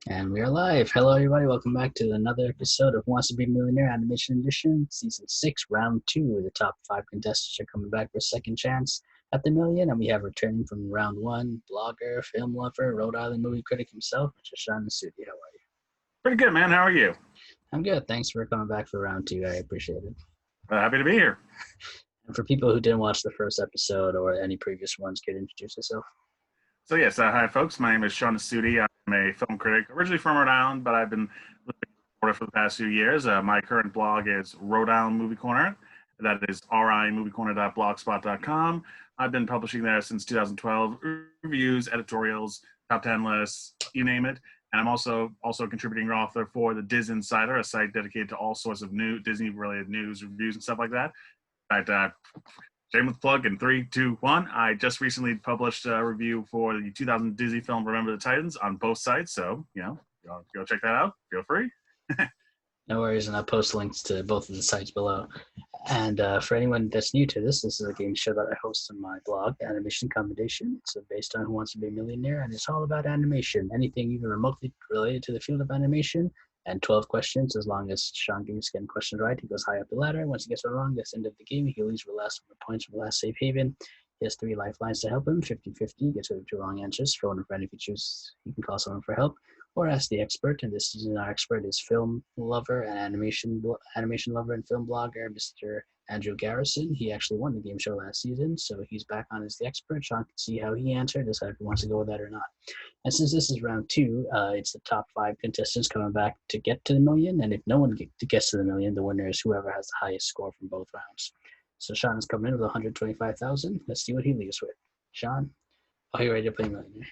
And we are live. Hello, everybody. Welcome back to another episode of Wants to Be a Millionaire Animation Edition, Season 6, Round 2. The top 5 contestants are coming back for a second chance at the million. And we have returning from Round 1, blogger, film lover, Rhode Island movie critic himself, Mr. Sean Nasuti. How are you? Pretty good, man. How are you? I'm good. Thanks for coming back for Round 2. I appreciate it. Happy to be here. And for people who didn't watch the first episode or any previous ones, could you introduce yourself? So yes, hi folks. My name is Sean Nasuti. I'm a film critic, originally from Rhode Island, but I've been living in Florida for the past few years. My current blog is Rhode Island Movie Corner. That is rimoviecorner.blogspot.com. I've been publishing there since 2012. Reviews, editorials, top 10 lists, you name it. And I'm also a contributing author for the Diz Insider, a site dedicated to all sorts of new Disney-related news, reviews, and stuff like that. In fact, shameless plug in 3, 2, 1. I just recently published a review for the 2000 Disney film Remember the Titans on both sites, so go check that out. Feel free. No worries, and I'll post links to both of the sites below. And for anyone that's new to this is a game show that I host on my blog, Animation Commendation. It's based on Who Wants to Be a Millionaire, and it's all about animation, anything even remotely related to the field of animation. And 12 questions, as long as Sean gets getting questions right, he goes high up the ladder. Once he gets it wrong, that's the end of the game. He leaves with the last points from the last safe haven. He has 3 lifelines to help him, 50-50, gets rid of 2 wrong answers. Throw in a friend if you choose. You can call someone for help or ask the expert. And this season, our expert is film lover and animation lover and film blogger, Mr. Andrew Garrison. He actually won the game show last season, so he's back on as the expert. Sean can see how he answered, decide if he wants to go with that or not. And since this is round 2, it's the top 5 contestants coming back to get to the million. And if no one gets to the million, the winner is whoever has the highest score from both rounds. So Sean is coming in with 125,000. Let's see what he leaves with. Sean, are you ready to play Millionaire?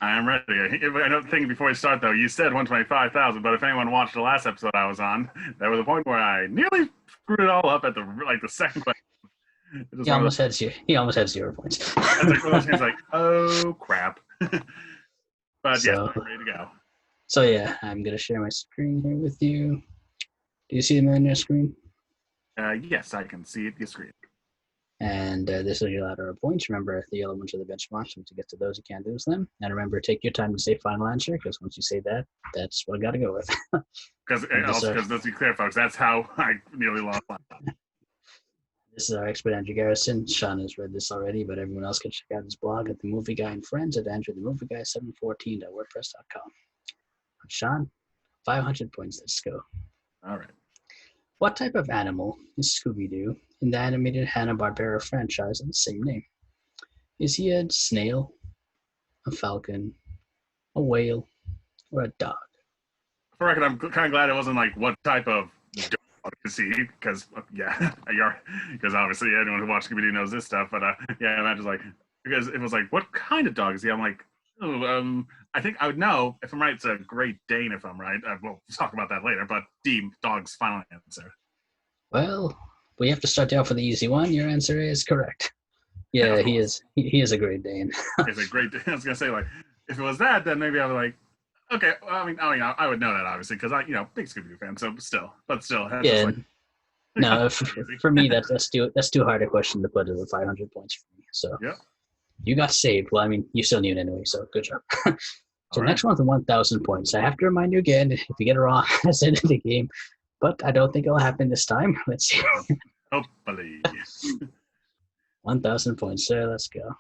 I am ready. I don't think before we start, though, you said 125,000, but if anyone watched the last episode I was on, there was a point where I nearly screwed it all up at the second question. He almost had 0 points. That's like one of those things like, oh, crap. But yes, I'm ready to go. So yeah, I'm going to share my screen here with you. Do you see the Millionaire screen? Yes, I can see the screen. And this is your lateral points. Remember, the yellow ones are the benchmarks. Once you get to those, you can't lose them. And remember, take your time to say final answer, because once you say that, that's what I got to go with. Because let's be clear, folks, that's how I nearly lost my time. This is our expert, Andrew Garrison. Sean has read this already, but everyone else can check out his blog at The Movie Guy and Friends at AndrewTheMovieGuy714.wordpress.com. Sean, 500 points. Let's go. All right. What type of animal is ScoobyDoo in the animated Hanna-Barbera franchise of the same name? Is he a snail, a falcon, a whale, or a dog? For record, I'm kind of glad it wasn't like what type of dog to see, because obviously anyone who watched ScoobyDoo knows this stuff. But yeah, I'm just like, because it was like, what kind of dog is he? I'm like, I think I would know. If I'm right, it's a Great Dane. If I'm right, we'll talk about that later. But D, dog's final answer. Well, we have to start out with the easy one. Your answer is correct. Yeah, he is. He is a Great Dane. It's a Great Dane. I was gonna say, like, if it was that, then maybe I was like, okay. Well, I mean, I would know that obviously because big Scooby-Doo fan. So still. Yeah. Like, no, for me that's too hard a question to put as a 500 points for me. So yeah. You got saved. Well, I mean, you still knew it anyway, so good job. So next one's 1,000 points. I have to remind you again, if you get it wrong, that's the end of the game. But I don't think it'll happen this time. Let's see. Hopefully. 1,000 points, sir. Let's go.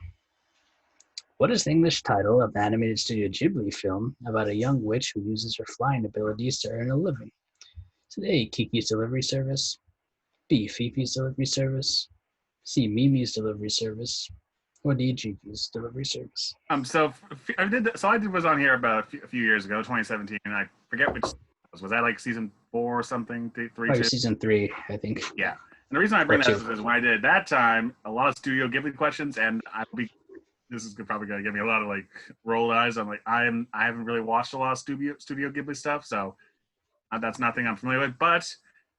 What is the English title of the animated Studio Ghibli film about a young witch who uses her flying abilities to earn a living? Is it A, Kiki's Delivery Service, B, Fifi's Delivery Service, C, Mimi's Delivery Service, or D, Gigi's Delivery Service? So I was on here about a few years ago, 2017, and I forget which was that, like season 4 or something, 3? Season 3, I think. Yeah, and the reason I bring that up is when I did that time, a lot of Studio Ghibli questions, and this is probably going to give me a lot of like rolled eyes. I'm like, I haven't really watched a lot of Studio Ghibli stuff, so that's nothing I'm familiar with. But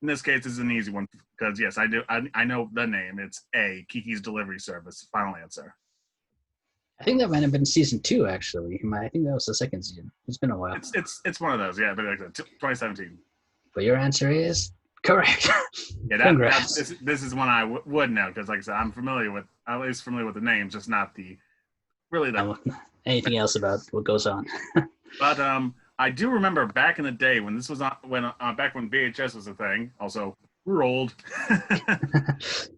in this case, this is an easy one because yes, I do. I know the name. It's A, Kiki's Delivery Service. Final answer. I think that might have been season 2, actually. I think that was the second season. It's been a while. It's one of those, yeah. But like 2017. But your answer is correct. Yeah, Congrats. This is one I would know because, like I said, I'm at least familiar with the names, just not anything else about what goes on. But I do remember back in the day when this was on, back when VHS was a thing. Also, we're old.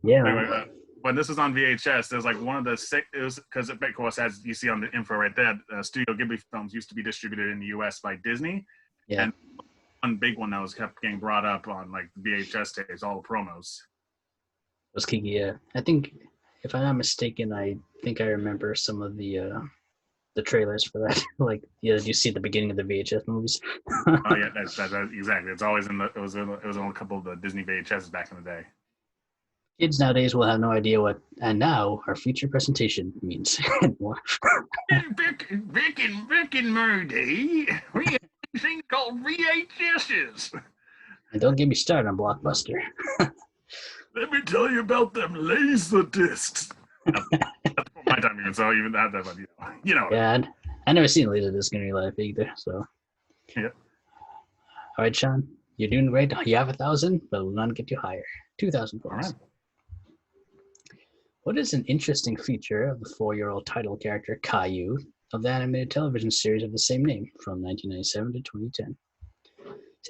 Yeah, Anyway, man. when this was on VHS, there's like one of the it was because of course, as you see on the info right there, Studio Ghibli films used to be distributed in the U.S. by Disney, Yeah. and one big one that was kept getting brought up on like VHS tapes, all the promos. Was Kiki, yeah. I think, if I'm not mistaken, I think I remember some of the trailers for that. Like, yeah, you see at the beginning of the VHS movies. Oh yeah, that's exactly. It's always in the it was on a couple of the Disney VHS back in the day. Kids nowadays will have no idea what "and now our feature presentation" means. Vic and Murdy, we have a thing called VHSs. And don't get me started on Blockbuster. Let me tell you about them laser discs. That's my time even, so even that, but you know. Yeah, I never seen Laserdisc in real life either. So, Yeah. All right, Sean, you're doing great. You have 1,000, but we're gonna get you higher. 2,000 points. All right. What is an interesting feature of the 4-year-old title character Caillou of the animated television series of the same name from 1997 to 2010?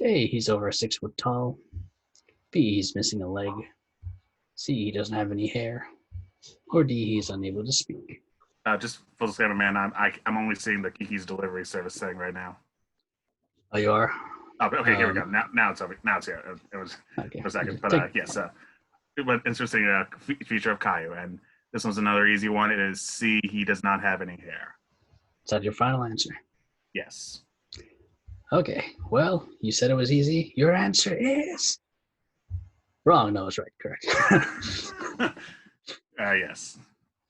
A, he's over 6 foot tall. B, he's missing a leg. C, he doesn't have any hair. Or D, he's unable to speak. Just full disclaimer, man. I'm only seeing the Kiki's delivery service thing right now. Oh, you are? Oh, okay, here we go. Now it's over. Now it's here. It was Okay. for a second, but yes. But interesting feature of Caillou, and this one's another easy one. It is C. He does not have any hair. Is that your final answer? Yes. Okay. Well, you said it was easy. Your answer is wrong. No, it's right. Correct. Yes.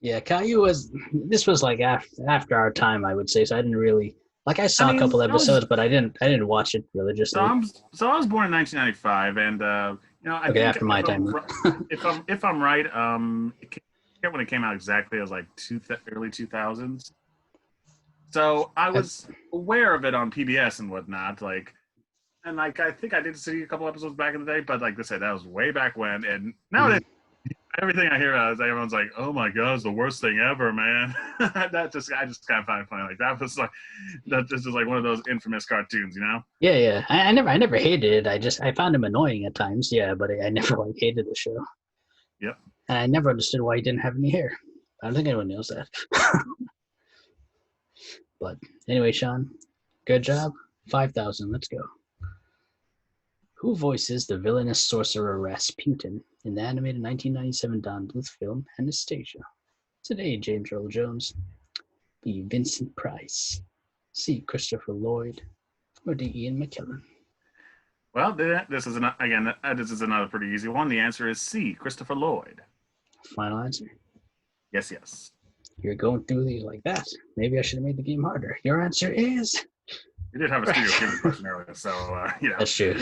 Yeah, Caillou was. This was like after our time, I would say. So I didn't really like. I saw a couple episodes, but I didn't watch it religiously. So I was born in 1995, and I think after my time. If I'm right, I forget when it came out exactly. It was like early 2000s. So I was aware of it on PBS and whatnot, and I think I did see a couple episodes back in the day, but like I said, that was way back when. And nowadays, everything I hear is everyone's like, "Oh my god, it's the worst thing ever, man." I just kind of find it funny. Like that's just like one of those infamous cartoons, you know? Yeah. I never hated it. I found him annoying at times. Yeah, but I never hated the show. Yep. And I never understood why he didn't have any hair. I don't think anyone knows that. But anyway, Sean, good job. 5,000. Let's go. Who voices the villainous sorcerer Rasputin in the animated 1997 Don Bluth film Anastasia? Today, James Earl Jones. B. Vincent Price. C. Christopher Lloyd. Or D. Ian McKellen. Well, this is another pretty easy one. The answer is C. Christopher Lloyd. Final answer? Yes. You're going through these like that. Maybe I should have made the game harder. Your answer is... We did have a studio Ghibli question earlier, so, That's true.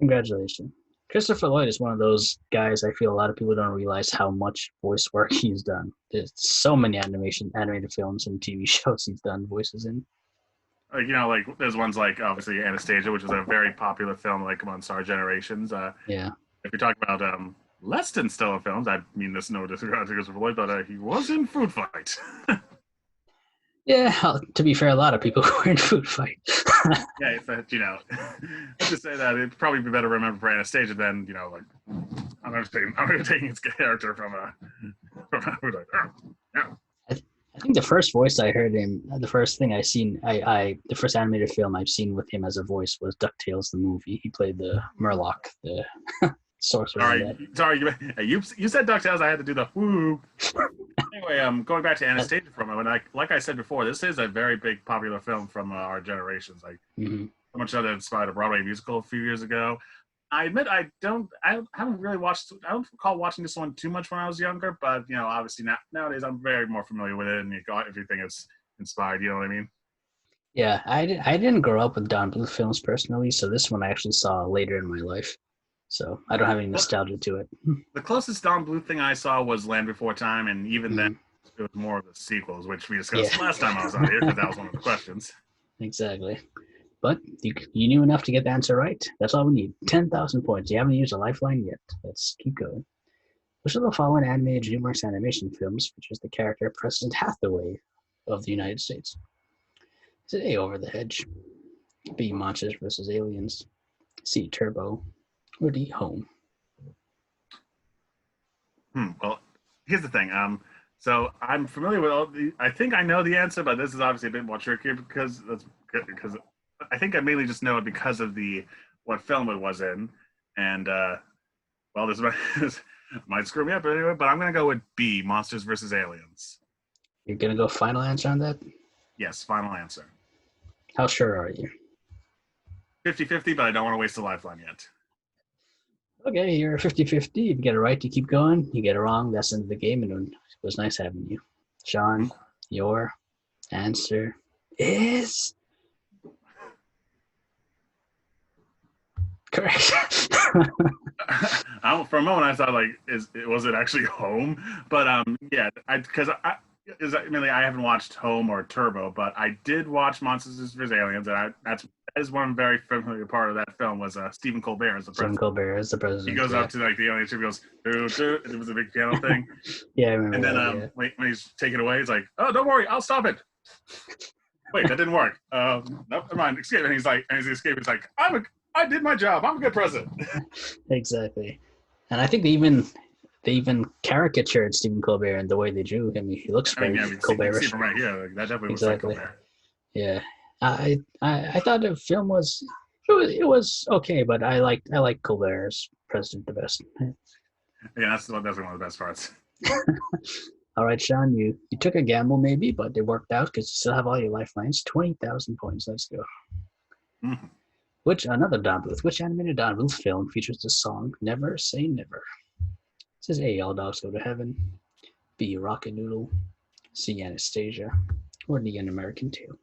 Congratulations. Christopher Lloyd is one of those guys I feel a lot of people don't realize how much voice work he's done. There's so many animated films and TV shows he's done voices in. There's ones like, obviously, Anastasia, which was a very popular film, like, amongst our generations. Yeah. If we talk about less than stellar films, I mean this no disregard to Christopher Lloyd, but he was in Food Fight. Yeah, to be fair, a lot of people were in Food Fight. Yeah, let's just say that it'd probably be better to remember for Anastasia than, I'm taking his character from Food Fight. Yeah. I think the first voice I heard him, the first thing I seen, the first animated film I've seen with him as a voice was DuckTales, the movie. He played the Murloc, the sorcerer. Sorry, you said DuckTales, I had to do the woo. Anyway, going back to Anastasia for a moment, like I said before, this is a very big popular film from our generations. So much so that it inspired a Broadway musical a few years ago. I admit I haven't really watched. I don't recall watching this one too much when I was younger, but obviously nowadays I'm very more familiar with it, and everything is inspired. You know what I mean? Yeah, I didn't grow up with Don Bluth films personally, so this one I actually saw later in my life. So I don't have any nostalgia to it. The closest Don Bluth thing I saw was Land Before Time, and even then it was more of the sequels, which we discussed last time I was on here, because that was one of the questions. Exactly. But you knew enough to get the answer right. That's all we need. 10,000 points. You haven't used a lifeline yet. Let's keep going. Which of the following animated DreamWorks animation films features the character President Hathaway of the United States? Is it A, Over the Hedge? B, Monsters vs. Aliens? C, Turbo? Or D, Home? Well, here's the thing. So I'm familiar with all the. I think I know the answer, but this is obviously a bit more tricky because I think I mainly just know it because of the what film it was in, and well, this might screw me up anyway. But I'm gonna go with B, Monsters vs. Aliens. You're gonna go final answer on that? Yes, final answer. How sure are you? 50-50, but I don't want to waste a lifeline yet. Okay, you're 50-50. You get it right, you keep going. You get it wrong, that's the end of the game, and it was nice having you. Sean, your answer is correct. For a moment, I thought was it actually Home? But yeah, because I haven't watched Home or Turbo, but I did watch Monsters vs. Aliens, and that is one very familiar part of that film was Stephen Colbert as the president. Stephen Colbert as the president. He goes up to the alien ship, goes doo doo, and it was a big piano thing. Yeah, I remember. And then that, when he's taken away, he's like, "Oh, don't worry, I'll stop it." Wait, that didn't work. Nope, never mind. Escape. And he's escaping. He's like, I did my job. I'm a good president. Exactly. And I think they even caricatured Stephen Colbert in the way they drew him. He looks very Colbert. See from right here. That definitely exactly. looks like Colbert. Yeah. I thought the film was okay, but I like Colbert as president the best. Yeah, that's definitely one of the best parts. All right, Sean, you took a gamble maybe, but it worked out because you still have all your lifelines. 20,000 points. Let's go. Mm-hmm. Which animated Don Bluth film features the song "Never Say Never"? It says A, All Dogs Go to Heaven. B, Rocket Noodle. C, Anastasia. Or D, An American Tail.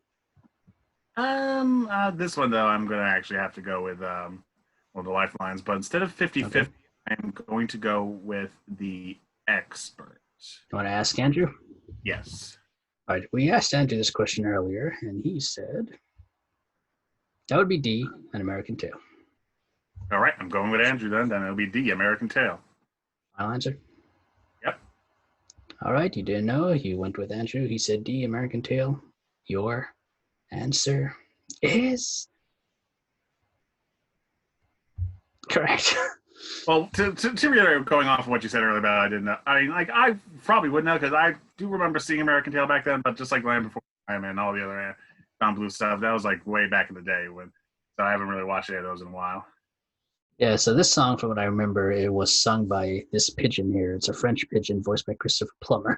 This one though, I'm gonna actually have to go with one of the lifelines, but instead of 50-50, okay. I'm going to go with the expert. You want to ask Andrew? Yes. All right. We asked Andrew this question earlier, and he said that would be D, An American Tail. All right, I'm going with Andrew then. Then it'll be D, American Tail. Final answer? Yep. All right, you didn't know. You went with Andrew. He said D, American Tail. Your answer is correct. Well, to reiterate, going off of what you said earlier about I didn't know. I mean, I probably would know because I do remember seeing American Tail back then, but just like Land Before Time and all the other Don Bluth stuff, that was like way back in the day so I haven't really watched any of those in a while. Yeah, so this song, from what I remember, it was sung by this pigeon here. It's a French pigeon voiced by Christopher Plummer,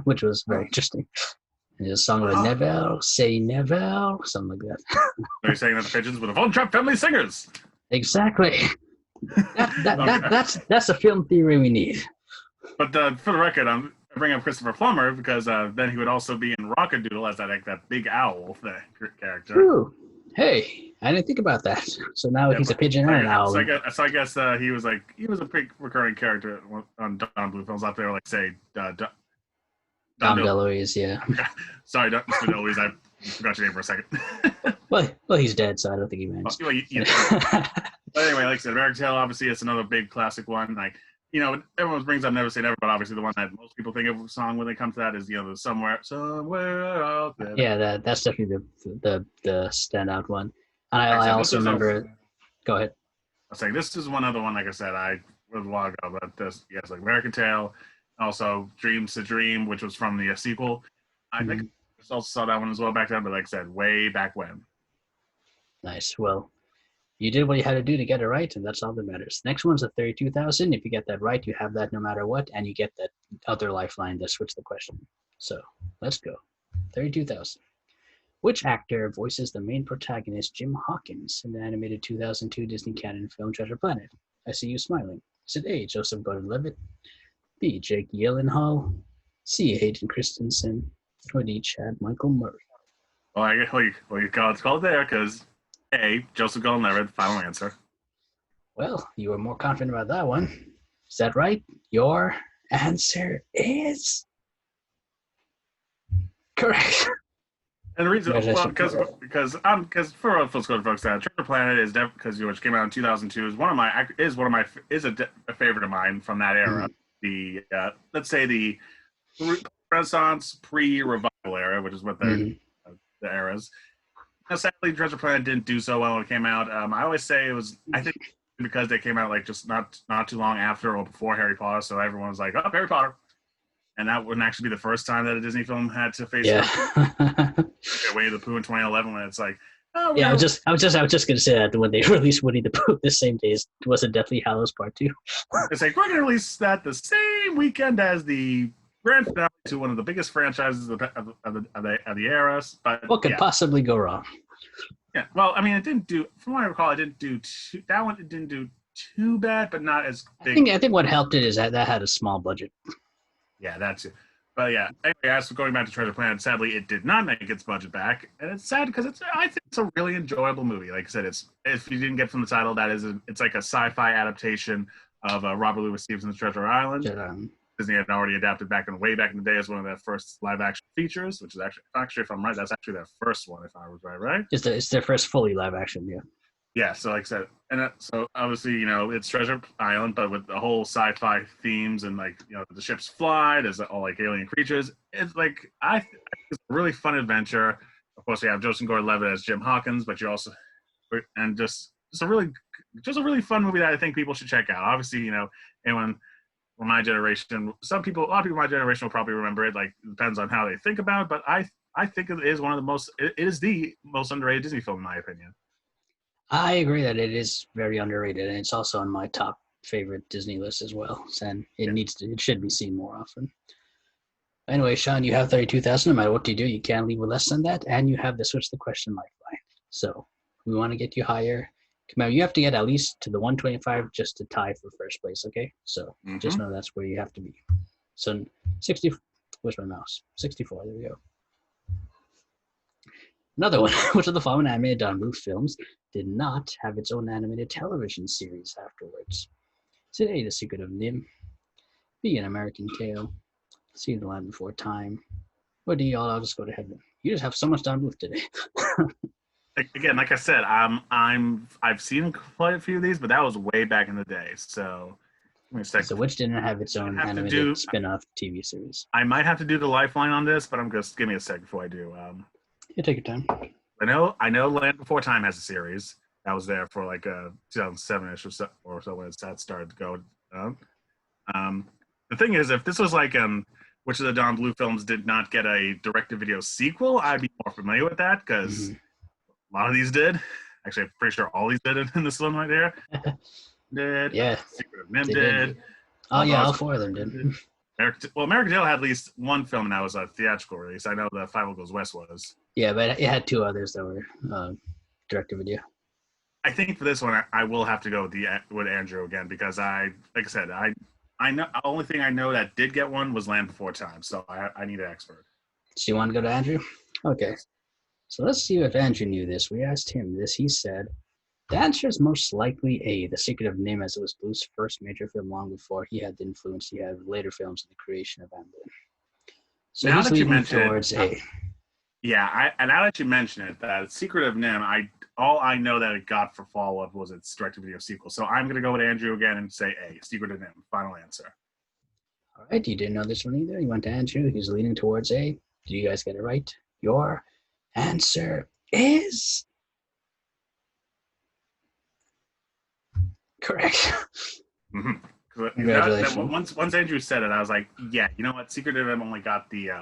which was very interesting. And it's a song like Never Say Never, something like that. So you're saying that the pigeons were the Von Trapp family singers? Exactly. That's a film theory we need. But for the record, I bring up Christopher Plummer because then he would also be in Rocket Doodle as that big owl character. True. Hey, I didn't think about that. So now he's a pigeon and an owl. So I guess he was a pretty recurring character on Don Bluth films out there, like say Don DeLuise, yeah. Sorry, Mr. DeLuise, I forgot your name for a second. well, he's dead, so I don't think he meant. But anyway, like I said, American Tail, obviously, it's another big classic one. Like, everyone brings up Never Say Never, but obviously the one that most people think of a song when they come to that is, the Somewhere Out There. Yeah, that's definitely the standout one. And I also remember. Go ahead. I was saying this is one other one. Like I said, I was a while ago, but this, yes, like American Tail, also Dreams to Dream, which was from the sequel. I think I also saw that one as well back then, but like I said, way back when. Nice. Well, you did what you had to do to get it right, and that's all that matters. Next one's a 32,000. If you get that right, you have that no matter what, and you get that other lifeline to switch the question. So let's go. 32,000. Which actor voices the main protagonist, Jim Hawkins, in the animated 2002 Disney canon film Treasure Planet? I see you smiling. Is it A, Joseph Gordon-Levitt, B, Jake Gyllenhaal, C, Hayden Christensen, or D, Chad Michael Murray? Well, you call it there because A, Joseph Gordon-Levitt, final answer. Well, you were more confident about that one. Is that right? Your answer is correct. And the reason, because for folks, Treasure Planet is because which came out in 2002 is a favorite of mine from that era. The let's say the Renaissance pre-revival era, which is what the eras. Sadly, Treasure Planet didn't do so well when it came out. I always say it was, I think, because they came out like just not too long after or before Harry Potter, so everyone was like, "Oh, Harry Potter," and that wouldn't actually be the first time that a Disney film had to face Winnie the Pooh in 2011, when it's like, "Oh, yeah." I was just gonna say that when they released Winnie the Pooh the same day as was it Deathly Hallows Part 2. It's like we're gonna release that the same weekend as the grand finale to one of the biggest franchises of the era. But what could possibly go wrong? Yeah, well, I mean, it didn't do. From what I recall, it didn't do that one. It didn't do too bad, but not as big. I think what helped it is that had a small budget. Yeah, that's it. But yeah, anyway, as for going back to Treasure Planet, sadly, it did not make its budget back, and it's sad because I think it's a really enjoyable movie. Like I said, it's if you didn't get from the title, it's like a sci-fi adaptation of Robert Louis Stevenson's Treasure Island. Disney had already adapted way back in the day as one of their first live action features, which is actually if I'm right, that's actually their first one, if I was right? It's their first fully live action, yeah. Yeah, so like I said, and so obviously, it's Treasure Island, but with the whole sci-fi themes and the ships fly, there's all like alien creatures. It's like I think it's a really fun adventure. Of course, we have Joseph Gordon-Levitt as Jim Hawkins, but you also just a really fun movie that I think people should check out. Obviously, anyone from my generation, a lot of people in my generation will probably remember it. Like, it depends on how they think about it, but I think it is it is the most underrated Disney film in my opinion. I agree that it is very underrated, and it's also on my top favorite Disney list as well. And it should be seen more often. Anyway, Sean, you have 32,000. No matter what you do, you can't leave with less than that, and you have the Switch the Question lifeline. So we want to get you higher. Come on, you have to get at least to the 125 just to tie for first place. Okay, so just know that's where you have to be. So 60. Where's my mouse? 64. There we go. Another one. Which of the following animated Don Bluth films did not have its own animated television series afterwards? Is it A, The Secret of Nim, B, An American Tale, C, The Land Before Time, or D, I'll just go to heaven? You just have so much Don Bluth today. Again, like I said, I've seen quite a few of these, but that was way back in the day. So, give me a second. So which didn't have its own animated spin-off TV series? I might have to do the lifeline on this, but give me a second before I do. You take your time. I know Land Before Time has a series that was there for like 2007-ish or so when that started to go. The thing is, if this was like which of the Don Bluth films did not get a direct-to-video sequel, I'd be more familiar with that because a lot of these did. Actually, I'm pretty sure all these did in this one right here. Did. Yeah. Secret of Nim did. Oh, yeah, all four of them did. American Tail had at least one film that was a theatrical release. I know the Five Goes West was. Yeah, but it had two others that were direct-to-video. I think for this one, I will have to go with Andrew again because I know the only thing I know that did get one was Land Before Time, so I need an expert. So you want to go to Andrew? Okay. So let's see if Andrew knew this. We asked him this. He said, the answer is most likely A, The Secret of Nim, as it was Bluth's first major film long before he had the influence he had with later films in the creation of Amblin. So now he's that you leaning mention towards A. Yeah, now that you mention it, that Secret of Nim, all I know that it got for follow-up was its direct-to-video sequel. So I'm going to go with Andrew again and say A, Secret of Nim, final answer. All right, you didn't know this one either. You went to Andrew. He's leaning towards A. Did you guys get it right? Your answer is correct. Congratulations. Once Andrew said it, I was like, yeah, you know what? Secret of Nim only got the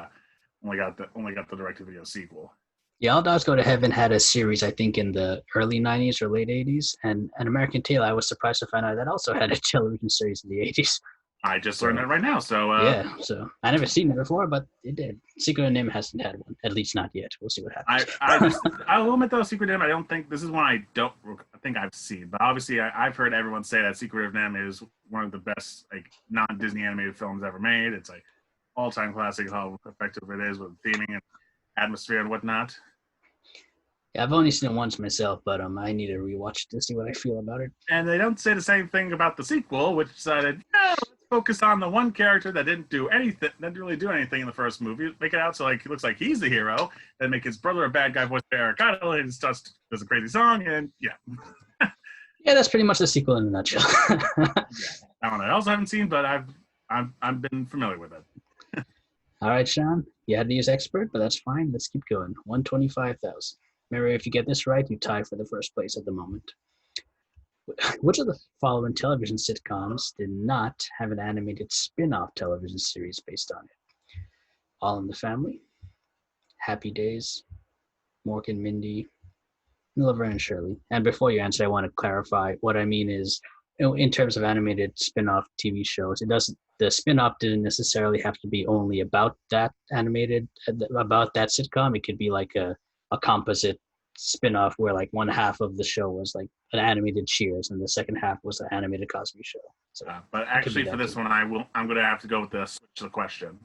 direct-to-video sequel. Yeah, All Dogs Go to Heaven had a series, I think, in the early 90s or late 80s. And An American Tail, I was surprised to find out that also had a television series in the 80s. I just learned that right now. So yeah, so I never seen it before, but it did. Secret of Nim hasn't had one, at least not yet. We'll see what happens. I will admit though, Secret of Nim, I don't think this is one I think I've seen, but obviously I've heard everyone say that Secret of Nim is one of the best like non-Disney animated films ever made. It's like all-time classic. How effective it is with theming and atmosphere and whatnot. Yeah, I've only seen it once myself, but I need to rewatch it to see what I feel about it. And they don't say the same thing about the sequel, which decided, let's focus on the one character that didn't really do anything in the first movie. Make it out so like it looks like he's the hero. Then make his brother a bad guy voiced by Eric Idle, and does a crazy song, and yeah. Yeah, that's pretty much the sequel in a nutshell. That one I also haven't seen, but I've been familiar with it. All right, Sean, you had to use expert, but that's fine. Let's keep going. 125,000. Remember, if you get this right, you tie for the first place at the moment. Which of the following television sitcoms did not have an animated spin-off television series based on it? All in the Family, Happy Days, Mork and Mindy, Laverne and Shirley. And before you answer, I want to clarify what I mean is, in terms of animated spin-off TV shows, it doesn't. The spin-off didn't necessarily have to be only about that about that sitcom. It could be like a composite spin-off where like one half of the show was like an animated Cheers and the second half was an animated Cosby Show. So, but actually, for this one, I'm going to have to go with the switch the question.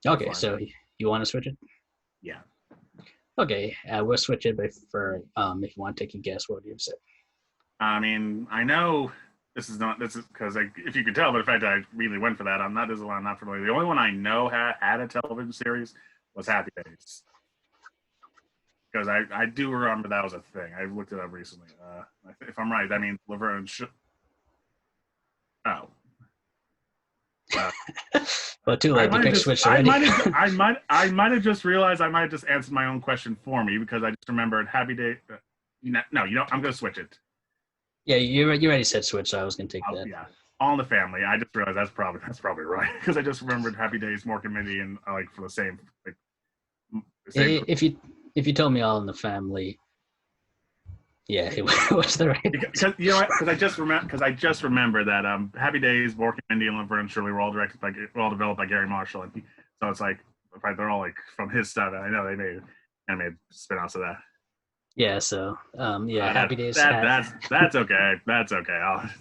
Okay, so you want to switch it? Yeah. Okay, we'll switch it. But for if you want to take a guess, what would you have said? I mean, I know this is because if you could tell, but in fact, I really went for that. This is one I'm not familiar. The only one I know had a television series was Happy Days. Because I do remember that was a thing. I looked it up recently. If I'm right, that means Laverne should. Oh. Well, too late. You switched already. I might have just realized I might have just answered my own question for me because I just remembered Happy Day. No, I'm going to switch it. Yeah, you already said switch, so I was going to take that. Yeah, All in the Family. I just realized that's probably right because I just remembered Happy Days, Mork and Mindy, and like for the same. If you told me All in the Family, yeah, it was the right. Because you know what? Because I just remember that Happy Days, Mork and Mindy, and Laverne and Shirley were all developed by Gary Marshall, and so it's like they're all like from his stuff. And I know they made animated spin-offs of that. Yeah. So Happy Days. That's okay. That's okay.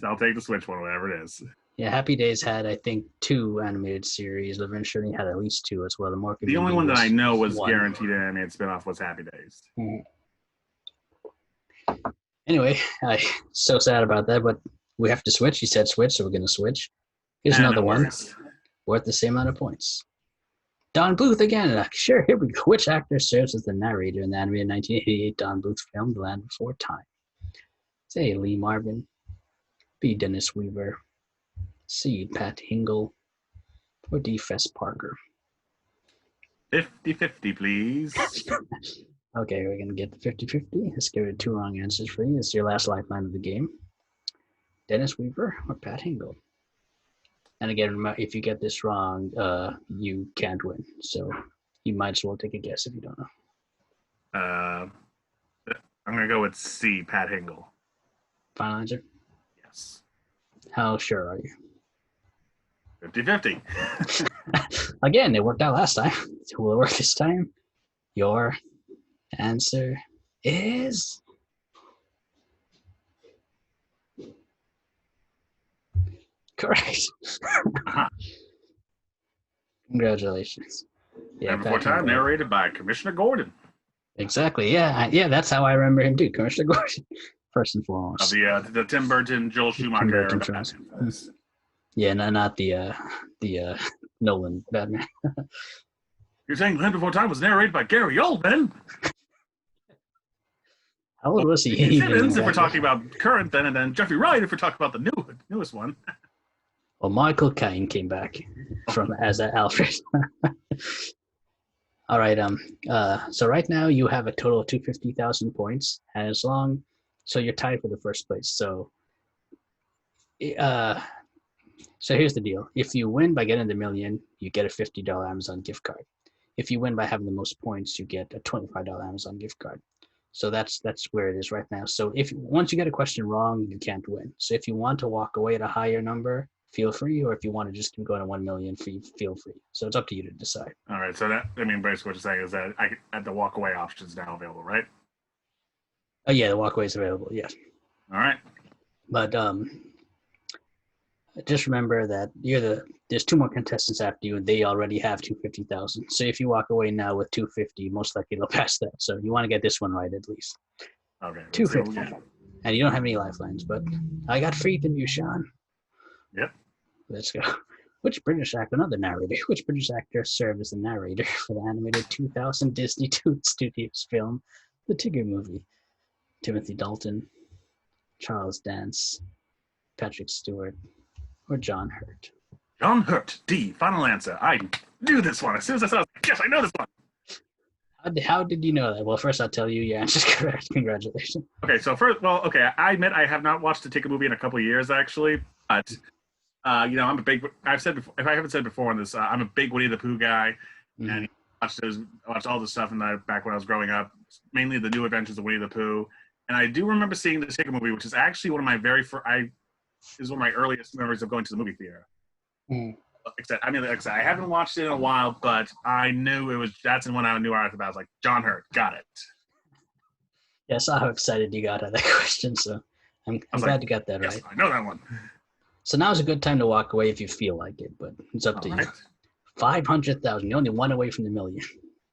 I'll take the switch one, whatever it is. Yeah, Happy Days had, I think, 2 animated series. Laverne and Shirley had at least 2 as well. The only one that I know was guaranteed an animated spinoff was Happy Days. Mm-hmm. Anyway, I'm so sad about that, but we have to switch. You said switch, so we're going to switch. Here's another one worth the same amount of points. Don Bluth again. Sure, here we go. Which actor serves as the narrator in the animated 1988 Don Bluth film, The Land Before Time? A. Lee Marvin, B. Dennis Weaver, C. Pat Hingle, or D. Fess Parker? 50-50, please. Okay, we're going to get the 50-50. Let's give it 2 wrong answers for you. It's your last lifeline of the game. Dennis Weaver or Pat Hingle? And again, if you get this wrong, you can't win. So you might as well take a guess if you don't know. I'm going to go with C, Pat Hingle. Final answer? Yes. How sure are you? 50-50. Again, it worked out last time. Will it work this time? Your answer is correct. Congratulations. Yeah, Before Time, narrated by Commissioner Gordon. Exactly. Yeah, that's how I remember him too. Commissioner Gordon, first and foremost. The Tim Burton, Joel Schumacher. Yeah, not the Nolan Batman. You're saying Land Before Time was narrated by Gary Oldman? How old was he? Simmons, if we're talking about current, then, and then Jeffrey Wright, if we're talking about the newest one. Well, Michael Caine came back as Alfred. All right. So right now you have a total of 250,000 points, and so you're tied for the first place. So here's the deal: if you win by getting the million, you get a $50 Amazon gift card. If you win by having the most points, you get a $25 Amazon gift card. So that's where it is right now. So once you get a question wrong, you can't win. So if you want to walk away at a higher number, feel free, or if you want to just keep going to 1 million, feel free. So it's up to you to decide. All right. So basically what you're saying is that the walk-away option is now available, right? Oh yeah, the walk-away is available. Yes. All right. But just remember that there's 2 more contestants after you, and they already have 250,000. So if you walk away now with 250, most likely they'll pass that. So you want to get this one right at least. Okay. 250, and you don't have any lifelines, but I got faith in you, Sean. Yep. Let's go. Which British actor served as the narrator for the animated 2000 Disney Studios film, The Tigger Movie? Timothy Dalton, Charles Dance, Patrick Stewart, or John Hurt? John Hurt, D. Final answer. I knew this one. As soon as I saw it, yes, I know this one. How did you know that? Well, first I'll tell you your answer's correct. Congratulations. Okay, so first, well, okay, I admit I have not watched a Take a movie in a couple of years, actually, but I'm a big. I've said before, if I haven't said before on this, I'm a big Winnie the Pooh guy, Mm-hmm. and watched all the stuff in that back when I was growing up, mainly the New Adventures of Winnie the Pooh, and I do remember seeing the Take a movie, which is actually one of my very first. Is one of my earliest memories of going to the movie theater. Mm. Except, I mean, like I said, I haven't watched it in a while, but I knew it was. That's when I knew right off the bat. I was like, John Hurt, got it. Yeah, I saw how excited you got at that question, so I'm glad like, you got that yes, right. I know that one. So now's a good time to walk away if you feel like it, but it's up to you. 500,000. You're only one away from the million.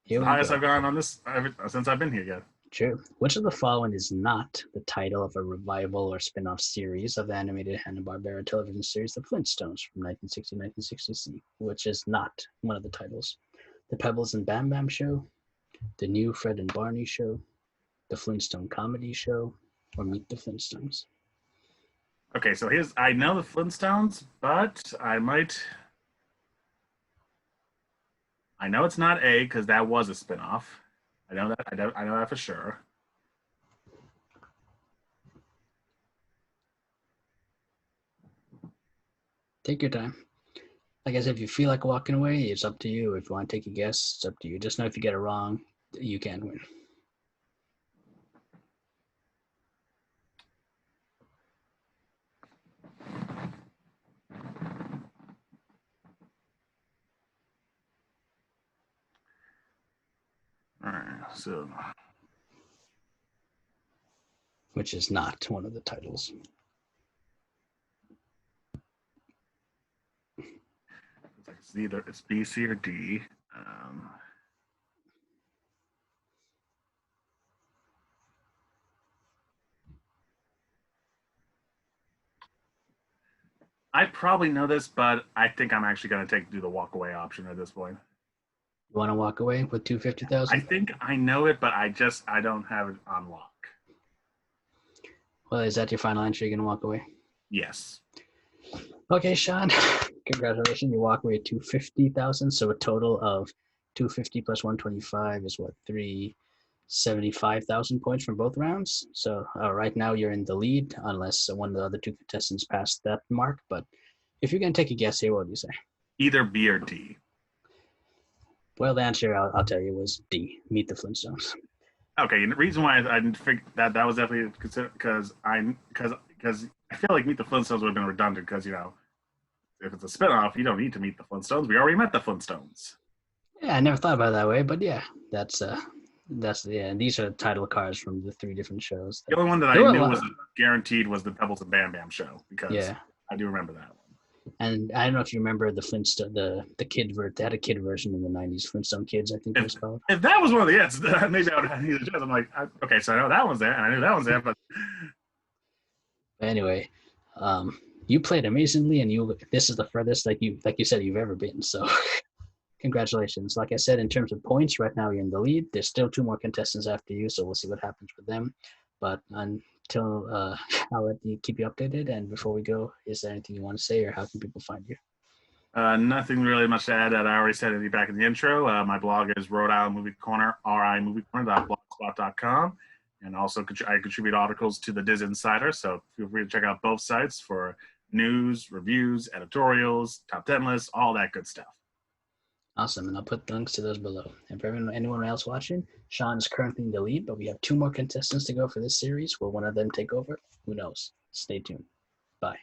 Here the highest I've gone on this since I've been here yet. True. Which of the following is not the title of a revival or spin-off series of the animated Hanna-Barbera television series The Flintstones from 1960 1960? Which is not one of the titles. The Pebbles and Bam Bam Show, The New Fred and Barney Show, The Flintstone Comedy Show, or Meet the Flintstones? Okay, so I know the Flintstones, but I know it's not A because that was a spinoff. I know that. I know that for sure. Take your time. Like I said, if you feel like walking away, it's up to you. If you want to take a guess, it's up to you. Just know if you get it wrong, you can't win. All right, so. Which is not one of the titles. It's B, C, or D. I probably know this, but I think I'm actually going to do the walk away option at this point. You want to walk away with 250,000? I think I know it, but I don't have it on lock. Well, is that your final answer? You're going to walk away? Yes. Okay, Sean. Congratulations. You walk away at 250,000. So a total of 250 plus 125 is what? 375,000 points from both rounds. So right now you're in the lead, unless one of the other two contestants passed that mark. But if you're going to take a guess here, what do you say? Either B or D. Well, the answer I'll tell you was D. Meet the Flintstones. Okay, and the reason why I didn't think that was definitely considered because I feel like Meet the Flintstones would have been redundant because if it's a spinoff, you don't need to meet the Flintstones. We already met the Flintstones. Yeah, I never thought about it that way, but yeah, that's these are title cards from the three different shows. The only one that I knew was guaranteed was the Pebbles and Bam Bam Show because I do remember that one. And I don't know if you remember the Flintstone, the kid version. They had a kid version in the '90s, Flintstone Kids, I think it was called. If that was one of the hits, maybe I would have needed to. I'm like, okay, so I know that one's there, and I knew that one's there, but anyway, you played amazingly, and this is the furthest like you said you've ever been. So, congratulations! Like I said, in terms of points, right now you're in the lead. There's still two more contestants after you, so we'll see what happens with them. But until I'll let you keep you updated. And before we go, is there anything you want to say, or how can people find you? Nothing really much to add. I already said it back in the intro. My blog is Rhode Island Movie Corner, RIMoviecorner.blogspot.com. And also I contribute articles to the Diz Insider, so feel free to check out both sites for news, reviews, editorials, top 10 lists, all that good stuff. Awesome, and I'll put links to those below. And for anyone else watching, Sean is currently in the lead, but we have two more contestants to go for this series. Will one of them take over? Who knows? Stay tuned. Bye.